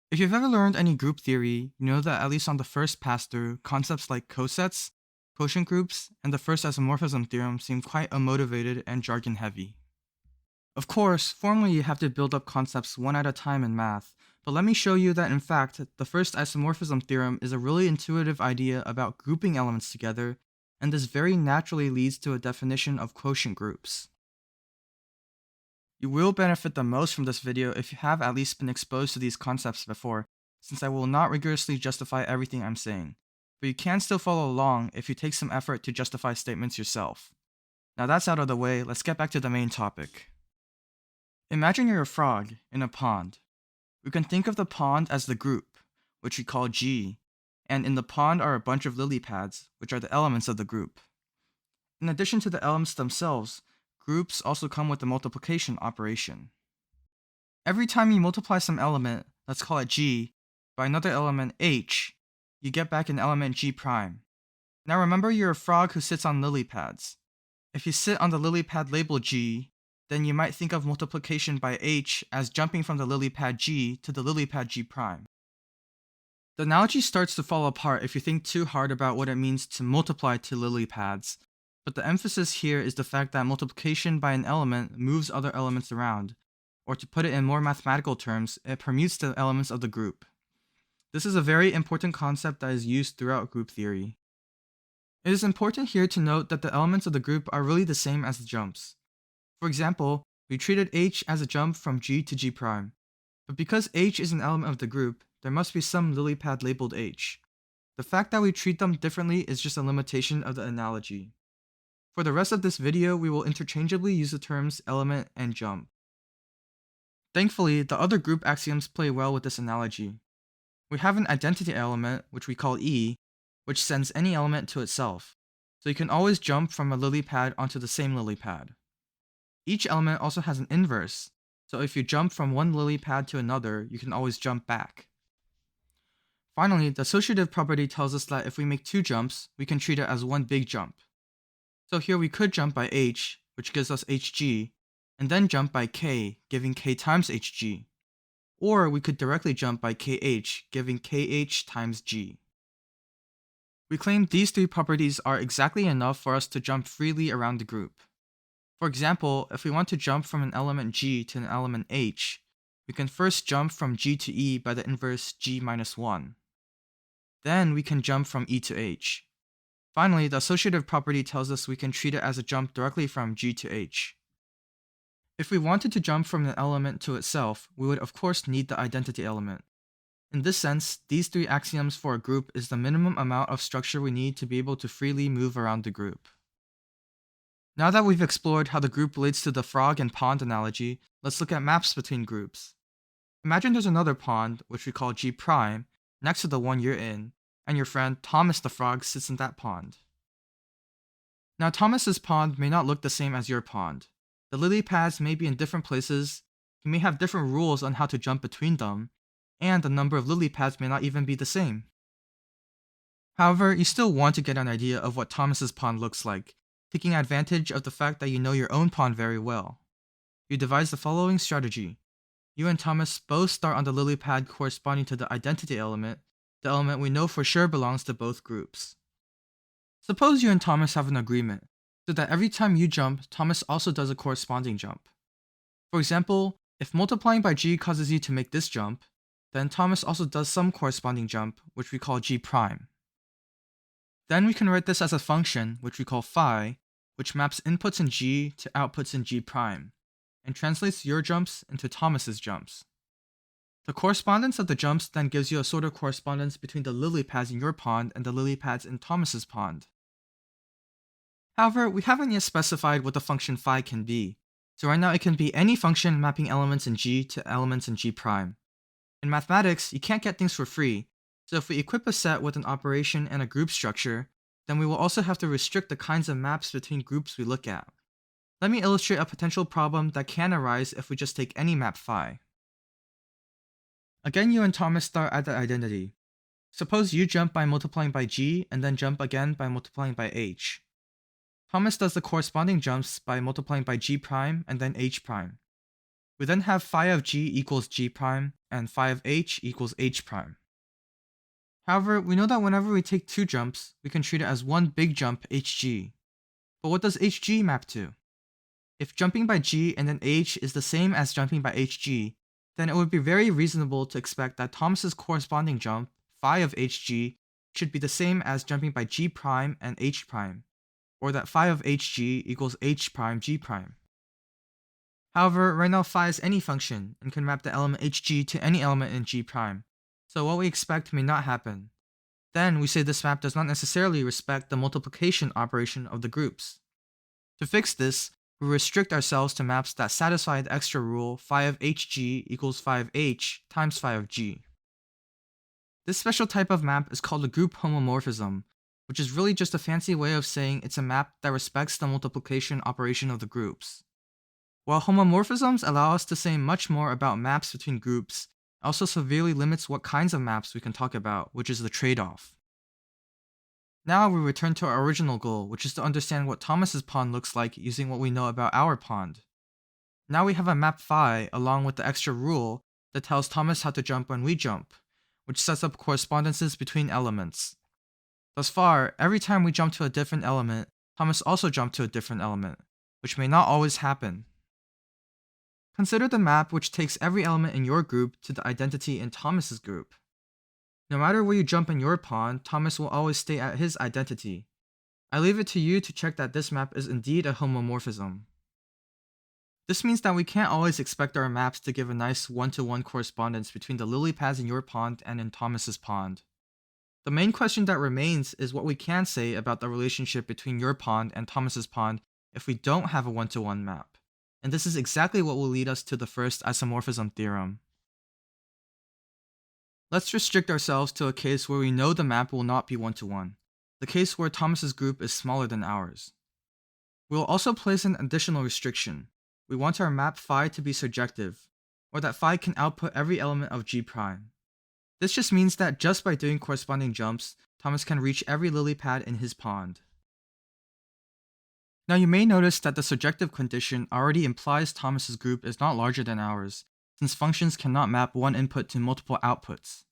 If you've ever learned any group theory, you know that at least on the first pass through, concepts like cosets, quotient groups, and the First Isomorphism Theorem seem quite unmotivated and jargon heavy. Of course, formally you have to build up concepts one at a time in math, but let me show you that in fact, the First Isomorphism Theorem is a really intuitive idea about grouping elements together, and this very naturally leads to a definition of quotient groups. You will benefit the most from this video if you have at least been exposed to these concepts before, since I will not rigorously justify everything I'm saying, but you can still follow along if you take some effort to justify statements yourself. Now that's out of the way, let's get back to the main topic. Imagine you're a frog in a pond. We can think of the pond as the group, which we call G, and in the pond are a bunch of lily pads, which are the elements of the group. In addition to the elements themselves, groups also come with the multiplication operation. Every time you multiply some element, let's call it G, by another element H, you get back an element G prime. Now remember you're a frog who sits on lily pads. If you sit on the lily pad labeled G, then you might think of multiplication by H as jumping from the lily pad G to the lily pad G prime. The analogy starts to fall apart if you think too hard about what it means to multiply two lily pads, but the emphasis here is the fact that multiplication by an element moves other elements around, or to put it in more mathematical terms, it permutes the elements of the group. This is a very important concept that is used throughout group theory. It is important here to note that the elements of the group are really the same as the jumps. For example, we treated H as a jump from G to G prime, but because H is an element of the group, there must be some lily pad labeled H. The fact that we treat them differently is just a limitation of the analogy. For the rest of this video, we will interchangeably use the terms element and jump. Thankfully, the other group axioms play well with this analogy. We have an identity element, which we call E, which sends any element to itself, so you can always jump from a lily pad onto the same lily pad. Each element also has an inverse, so if you jump from one lily pad to another, you can always jump back. Finally, the associative property tells us that if we make two jumps, we can treat it as one big jump. So here we could jump by H, which gives us Hg, and then jump by K, giving K times Hg. Or we could directly jump by Kh, giving Kh times G. We claim these three properties are exactly enough for us to jump freely around the group. For example, if we want to jump from an element G to an element H, we can first jump from G to E by the inverse G minus 1. Then we can jump from E to H. Finally, the associative property tells us we can treat it as a jump directly from G to H. If we wanted to jump from an element to itself, we would of course need the identity element. In this sense, these three axioms for a group is the minimum amount of structure we need to be able to freely move around the group. Now that we've explored how the group relates to the frog and pond analogy, let's look at maps between groups. Imagine there's another pond, which we call G prime, next to the one you're in, and your friend Thomas the frog sits in that pond. Now Thomas's pond may not look the same as your pond. The lily pads may be in different places, he may have different rules on how to jump between them, and the number of lily pads may not even be the same. However, you still want to get an idea of what Thomas's pond looks like, taking advantage of the fact that you know your own pond very well. You devise the following strategy. You and Thomas both start on the lily pad corresponding to the identity element, the element we know for sure belongs to both groups. Suppose you and Thomas have an agreement, so that every time you jump, Thomas also does a corresponding jump. For example, if multiplying by G causes you to make this jump, then Thomas also does some corresponding jump, which we call G prime. Then we can write this as a function, which we call phi, which maps inputs in G to outputs in G prime, and translates your jumps into Thomas's jumps. The correspondence of the jumps then gives you a sort of correspondence between the lily pads in your pond and the lily pads in Thomas's pond. However, we haven't yet specified what the function phi can be, so right now it can be any function mapping elements in G to elements in G prime. In mathematics, you can't get things for free, so if we equip a set with an operation and a group structure, then we will also have to restrict the kinds of maps between groups we look at. Let me illustrate a potential problem that can arise if we just take any map phi. Again, you and Thomas start at the identity. Suppose you jump by multiplying by G and then jump again by multiplying by H. Thomas does the corresponding jumps by multiplying by G prime and then H prime. We then have phi of g equals g prime and phi of h equals h prime. However, we know that whenever we take two jumps, we can treat it as one big jump hg. But what does hg map to? If jumping by g and then h is the same as jumping by hg, then it would be very reasonable to expect that Thomas's corresponding jump, phi of hg, should be the same as jumping by g prime and h prime, or that phi of hg equals h prime g prime. However, right now phi is any function and can map the element hg to any element in g prime, so what we expect may not happen. Then we say this map does not necessarily respect the multiplication operation of the groups. To fix this, we restrict ourselves to maps that satisfy the extra rule phi of hg equals phi of h times phi of g. This special type of map is called a group homomorphism, which is really just a fancy way of saying it's a map that respects the multiplication operation of the groups. While homomorphisms allow us to say much more about maps between groups, it also severely limits what kinds of maps we can talk about, which is the trade-off. Now we return to our original goal, which is to understand what Thomas's pond looks like using what we know about our pond. Now we have a map phi along with the extra rule that tells Thomas how to jump when we jump, which sets up correspondences between elements. Thus far, every time we jump to a different element, Thomas also jumped to a different element, which may not always happen. Consider the map which takes every element in your group to the identity in Thomas's group. No matter where you jump in your pond, Thomas will always stay at his identity. I leave it to you to check that this map is indeed a homomorphism. This means that we can't always expect our maps to give a nice one-to-one correspondence between the lily pads in your pond and in Thomas's pond. The main question that remains is what we can say about the relationship between your pond and Thomas's pond if we don't have a one-to-one map. And this is exactly what will lead us to the First Isomorphism Theorem. Let's restrict ourselves to a case where we know the map will not be one-to-one, the case where Thomas's group is smaller than ours. We will also place an additional restriction. We want our map phi to be surjective, or that phi can output every element of g prime. This just means that just by doing corresponding jumps, Thomas can reach every lily pad in his pond. Now you may notice that the surjective condition already implies Thomas's group is not larger than ours, since functions cannot map one input to multiple outputs.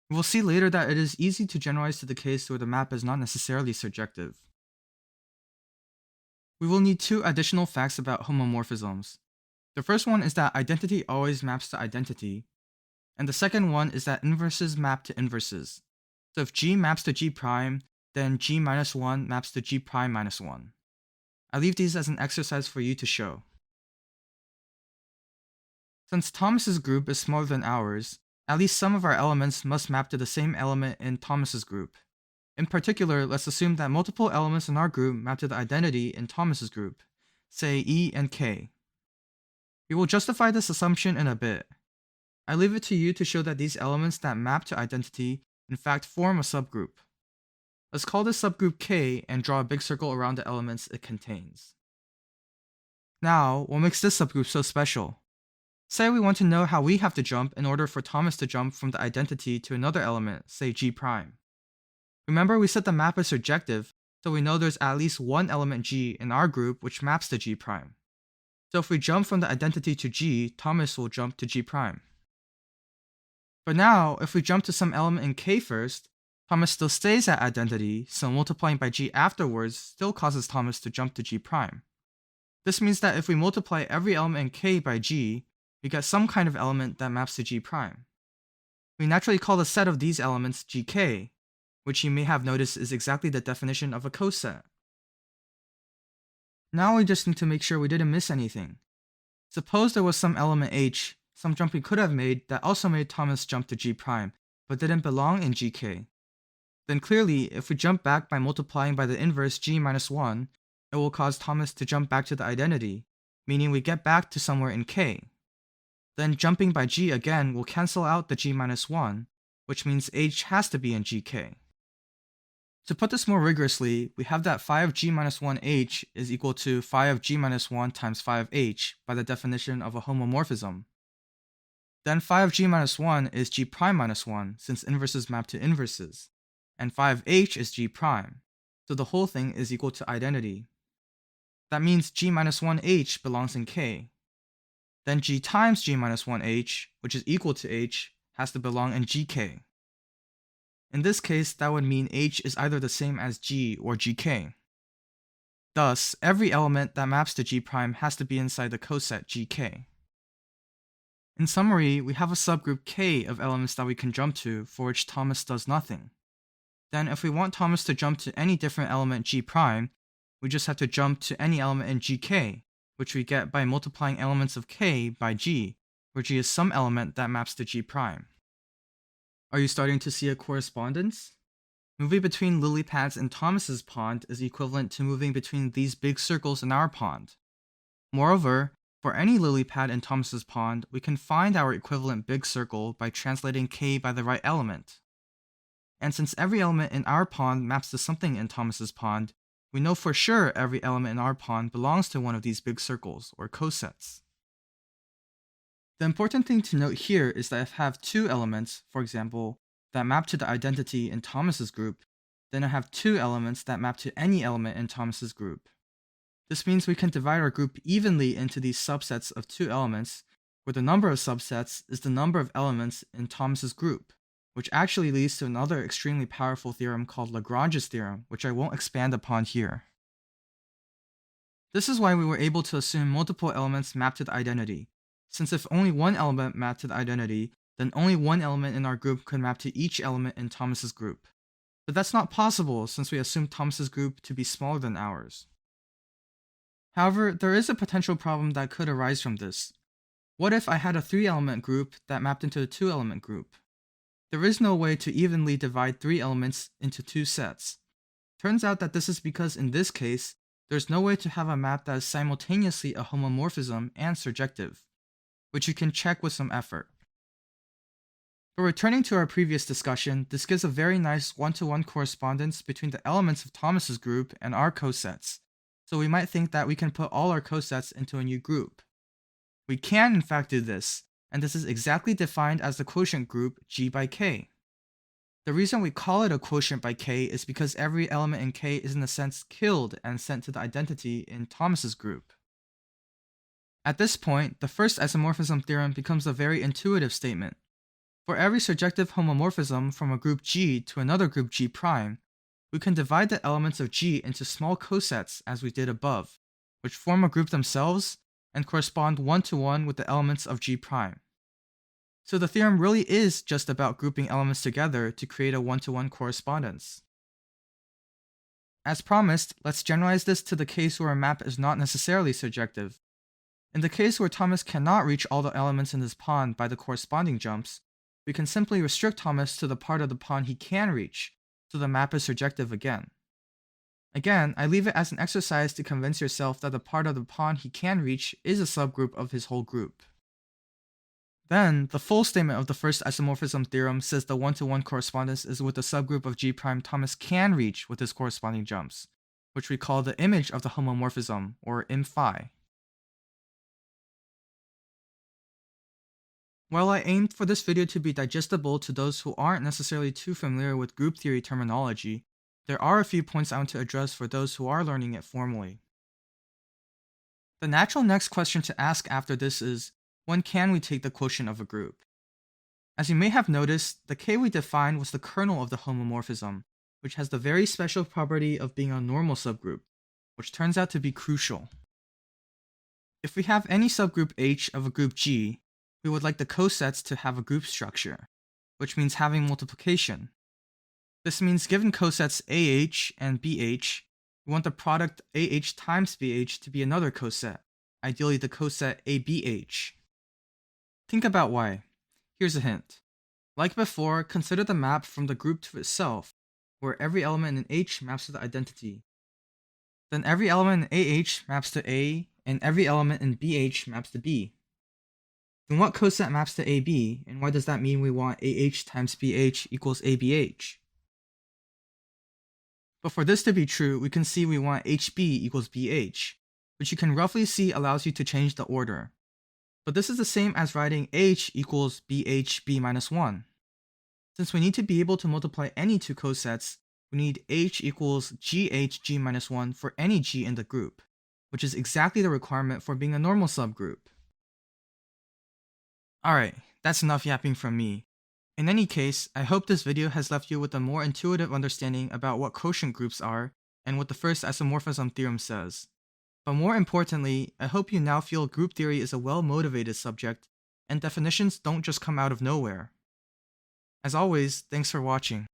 We will see later that it is easy to generalize to the case where the map is not necessarily surjective. We will need two additional facts about homomorphisms. The first one is that identity always maps to identity, and the second one is that inverses map to inverses. So if g maps to g prime, then g minus 1 maps to g prime minus 1. I leave these as an exercise for you to show. Since Thomas's group is smaller than ours, at least some of our elements must map to the same element in Thomas's group. In particular, let's assume that multiple elements in our group map to the identity in Thomas's group, say E and K. We will justify this assumption in a bit. I leave it to you to show that these elements that map to identity in fact form a subgroup. Let's call this subgroup K and draw a big circle around the elements it contains. Now, what makes this subgroup so special? Say we want to know how we have to jump in order for Thomas to jump from the identity to another element, say g prime. Remember we said the map is surjective, so we know there's at least one element g in our group which maps to g prime. So if we jump from the identity to g, Thomas will jump to g prime. But now, if we jump to some element in k first, Thomas still stays at identity, so multiplying by g afterwards still causes Thomas to jump to g prime. This means that if we multiply every element in k by g, we get some kind of element that maps to g prime. We naturally call the set of these elements gk, which you may have noticed is exactly the definition of a coset. Now we just need to make sure we didn't miss anything. Suppose there was some element h, some jump we could have made that also made Thomas jump to g prime, but didn't belong in gk. Then clearly, if we jump back by multiplying by the inverse g minus 1, it will cause Thomas to jump back to the identity, meaning we get back to somewhere in k. Then jumping by g again will cancel out the g minus 1, which means h has to be in gk. To put this more rigorously, we have that phi of g minus 1h is equal to phi of g minus 1 times phi of h by the definition of a homomorphism. Then phi of g minus 1 is g prime minus 1 since inverses map to inverses, and phi of h is g prime, so the whole thing is equal to identity. That means g minus 1h belongs in k. then G times G minus 1H, which is equal to H, has to belong in GK. In this case, that would mean H is either the same as G or GK. Thus, every element that maps to G' has to be inside the coset GK. In summary, we have a subgroup K of elements that we can jump to for which Thomas does nothing. Then if we want Thomas to jump to any different element G', we just have to jump to any element in GK, which we get by multiplying elements of K by G, where G is some element that maps to G'. Are you starting to see a correspondence? Moving between lily pads in Thomas's pond is equivalent to moving between these big circles in our pond. Moreover, for any lily pad in Thomas's pond, we can find our equivalent big circle by translating K by the right element. And since every element in our pond maps to something in Thomas's pond, we know for sure every element in our pond belongs to one of these big circles, or cosets. The important thing to note here is that if I have two elements, for example, that map to the identity in Thomas's group, then I have two elements that map to any element in Thomas's group. This means we can divide our group evenly into these subsets of two elements, where the number of subsets is the number of elements in Thomas's group, which actually leads to another extremely powerful theorem called Lagrange's theorem, which I won't expand upon here. This is why we were able to assume multiple elements map to the identity, since if only one element mapped to the identity, then only one element in our group could map to each element in Thomas's group. But that's not possible since we assume Thomas's group to be smaller than ours. However, there is a potential problem that could arise from this. What if I had a 3-element group that mapped into a 2-element group? There is no way to evenly divide 3 elements into 2 sets. Turns out that this is because in this case, there's no way to have a map that is simultaneously a homomorphism and surjective, which you can check with some effort. But returning to our previous discussion, this gives a very nice one-to-one correspondence between the elements of Thomas's group and our cosets, so we might think that we can put all our cosets into a new group. We can in fact do this, and this is exactly defined as the quotient group G by K. The reason we call it a quotient by K is because every element in K is in a sense killed and sent to the identity in Thomas's group. At this point, the first isomorphism theorem becomes a very intuitive statement. For every surjective homomorphism from a group G to another group G', we can divide the elements of G into small cosets as we did above, which form a group themselves and correspond one-to-one with the elements of G'. So the theorem really is just about grouping elements together to create a one-to-one correspondence. As promised, let's generalize this to the case where a map is not necessarily surjective. In the case where Thomas cannot reach all the elements in his pond by the corresponding jumps, we can simply restrict Thomas to the part of the pond he can reach, so the map is surjective again. Again, I leave it as an exercise to convince yourself that the part of the pond he can reach is a subgroup of his whole group. Then, the full statement of the first isomorphism theorem says the one-to-one correspondence is with the subgroup of G' Thomas can reach with his corresponding jumps, which we call the image of the homomorphism, or Im-phi. While I aimed for this video to be digestible to those who aren't necessarily too familiar with group theory terminology, there are a few points I want to address for those who are learning it formally. The natural next question to ask after this is, when can we take the quotient of a group? As you may have noticed, the K we defined was the kernel of the homomorphism, which has the very special property of being a normal subgroup, which turns out to be crucial. If we have any subgroup H of a group G, we would like the cosets to have a group structure, which means having multiplication. This means given cosets AH and BH, we want the product AH times BH to be another coset, ideally the coset ABH. Think about why. Here's a hint. Like before, consider the map from the group to itself, where every element in H maps to the identity. Then every element in AH maps to A, and every element in BH maps to B. Then what coset maps to AB, and why does that mean we want AH times BH equals ABH? But for this to be true, we can see we want HB equals BH, which you can roughly see allows you to change the order. But this is the same as writing H equals BHB minus 1. Since we need to be able to multiply any two cosets, we need H equals GHG minus 1 for any G in the group, which is exactly the requirement for being a normal subgroup. Alright, that's enough yapping from me. In any case, I hope this video has left you with a more intuitive understanding about what quotient groups are and what the first isomorphism theorem says. But more importantly, I hope you now feel group theory is a well-motivated subject and definitions don't just come out of nowhere. As always, thanks for watching.